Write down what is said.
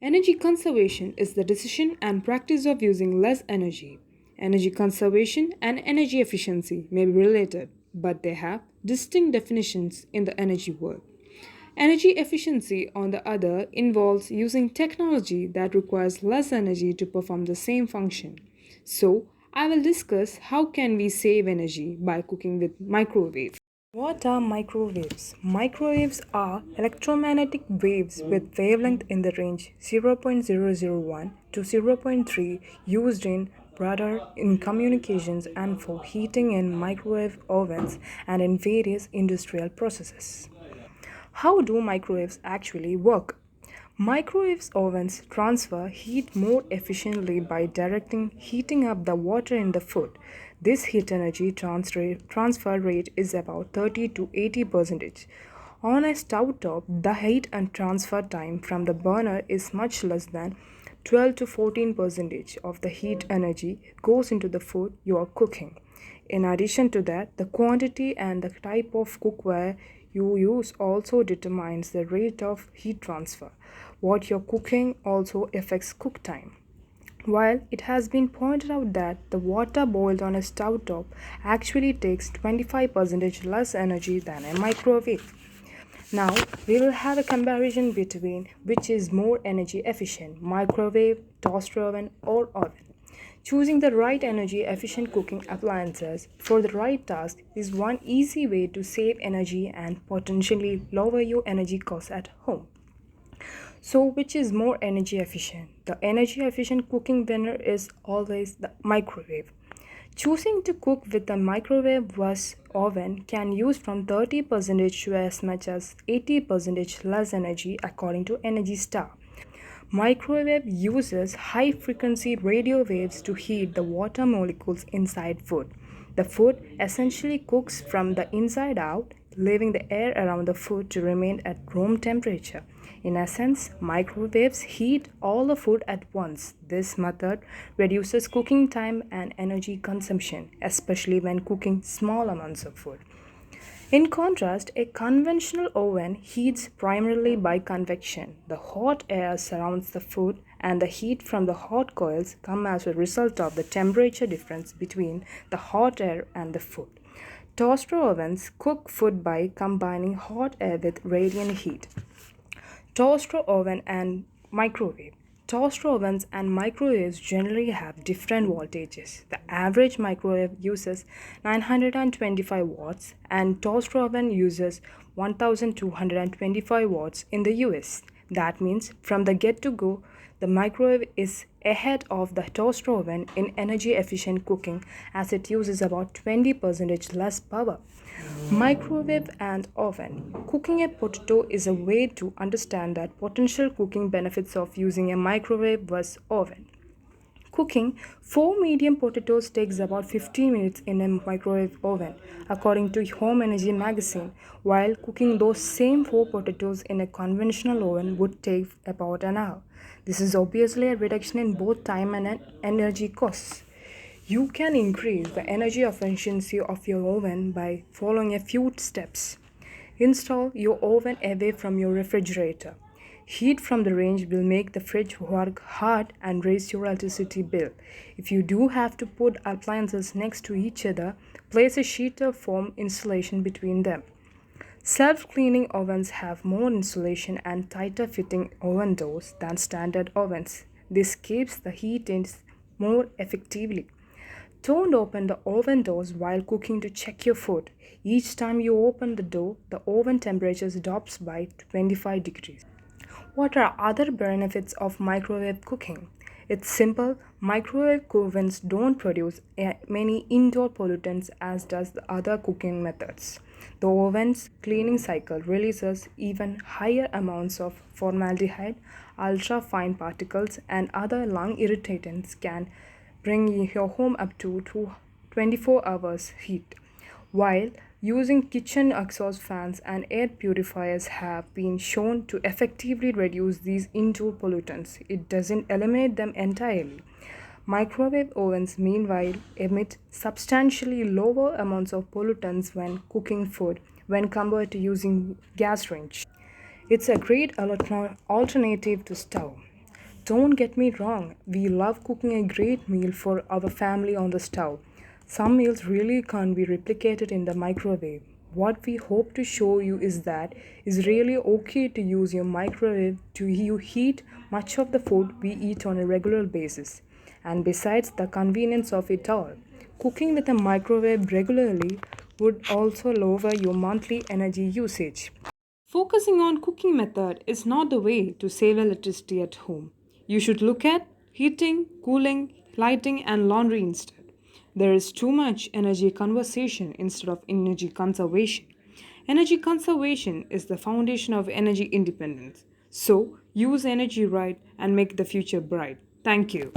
Energy conservation is the decision and practice of using less energy. Energy conservation and energy efficiency may be related, but they have distinct definitions in the energy world. Energy efficiency, on the other, involves using technology that requires less energy to perform the same function. So, I will discuss how can we save energy by cooking with microwave. What are microwaves? Microwaves are electromagnetic waves with wavelength in the range 0.001 to zero point 0.3 used in radar in communications and for heating in microwave ovens and in various industrial processes. How do microwaves actually work? Microwaves ovens transfer heat more efficiently by directing heating up the water in the food. This heat energy transfer rate is about 30 to 80%. On a stove top, the heat and transfer time from the burner is much less than 12 to 14% of the heat energy goes into the food you are cooking. In addition to that, the quantity and the type of cookware you use also determines the rate of heat transfer. What you're cooking also affects cook time. While it has been pointed out that the water boiled on a stove top actually takes 25% less energy than a microwave. Now, we will have a comparison between which is more energy efficient microwave, toaster oven, or oven. Choosing the right energy efficient cooking appliances for the right task is one easy way to save energy and potentially lower your energy costs at home. So, which is more energy efficient? The energy efficient cooking winner is always the microwave. Choosing to cook with a microwave versus oven can use from 30% to as much as 80% less energy according to Energy Star. Microwave uses high frequency radio waves to heat the water molecules inside food. The food essentially cooks from the inside out, leaving the air around the food to remain at room temperature. In essence, microwaves heat all the food at once. This method reduces cooking time and energy consumption, especially when cooking small amounts of food. In contrast, a conventional oven heats primarily by convection. The hot air surrounds the food, and the heat from the hot coils come as a result of the temperature difference between the hot air and the food. Toaster ovens cook food by combining hot air with radiant heat. Toaster oven and microwave. Toaster ovens and microwaves generally have different voltages. The average microwave uses 925 watts and toaster oven uses 1225 watts in the US. That means from the get to go, the microwave is ahead of the toaster oven in energy efficient cooking as it uses about 20% less power. Microwave and oven. Cooking a potato is a way to understand that potential cooking benefits of using a microwave versus oven. Cooking 4 medium potatoes takes about 15 minutes in a microwave oven, according to Home Energy magazine, while cooking those same 4 potatoes in a conventional oven would take about an hour. This is obviously a reduction in both time and energy costs. You can increase the energy efficiency of your oven by following a few steps. Install your oven away from your refrigerator. Heat from the range will make the fridge work hard and raise your electricity bill. If you do have to put appliances next to each other, place a sheet of foam insulation between them. Self cleaning ovens have more insulation and tighter fitting oven doors than standard ovens. This keeps the heat in more effectively. Don't open the oven doors while cooking to check your food. Each time you open the door, the oven temperature drops by 25 degrees. What are other benefits of microwave cooking? It's simple. Microwave ovens don't produce many indoor pollutants as does the other cooking methods. The oven's cleaning cycle releases even higher amounts of formaldehyde, ultra fine particles, and other lung irritants can bring your home up to 24 hours heat. While using kitchen exhaust fans and air purifiers have been shown to effectively reduce these indoor pollutants, it doesn't eliminate them entirely. Microwave ovens, meanwhile, emit substantially lower amounts of pollutants when cooking food when compared to using gas range. It's a great alternative to stove. Don't get me wrong, we love cooking a great meal for our family on the stove. Some meals really can't be replicated in the microwave. What we hope to show you is that it's really okay to use your microwave to heat much of the food we eat on a regular basis. And besides the convenience of it all, cooking with a microwave regularly would also lower your monthly energy usage. Focusing on cooking method is not the way to save electricity at home. You should look at heating, cooling, lighting, and laundry instead. There is too much energy conservation instead of energy conservation. Energy conservation is the foundation of energy independence. So, use energy right and make the future bright. Thank you.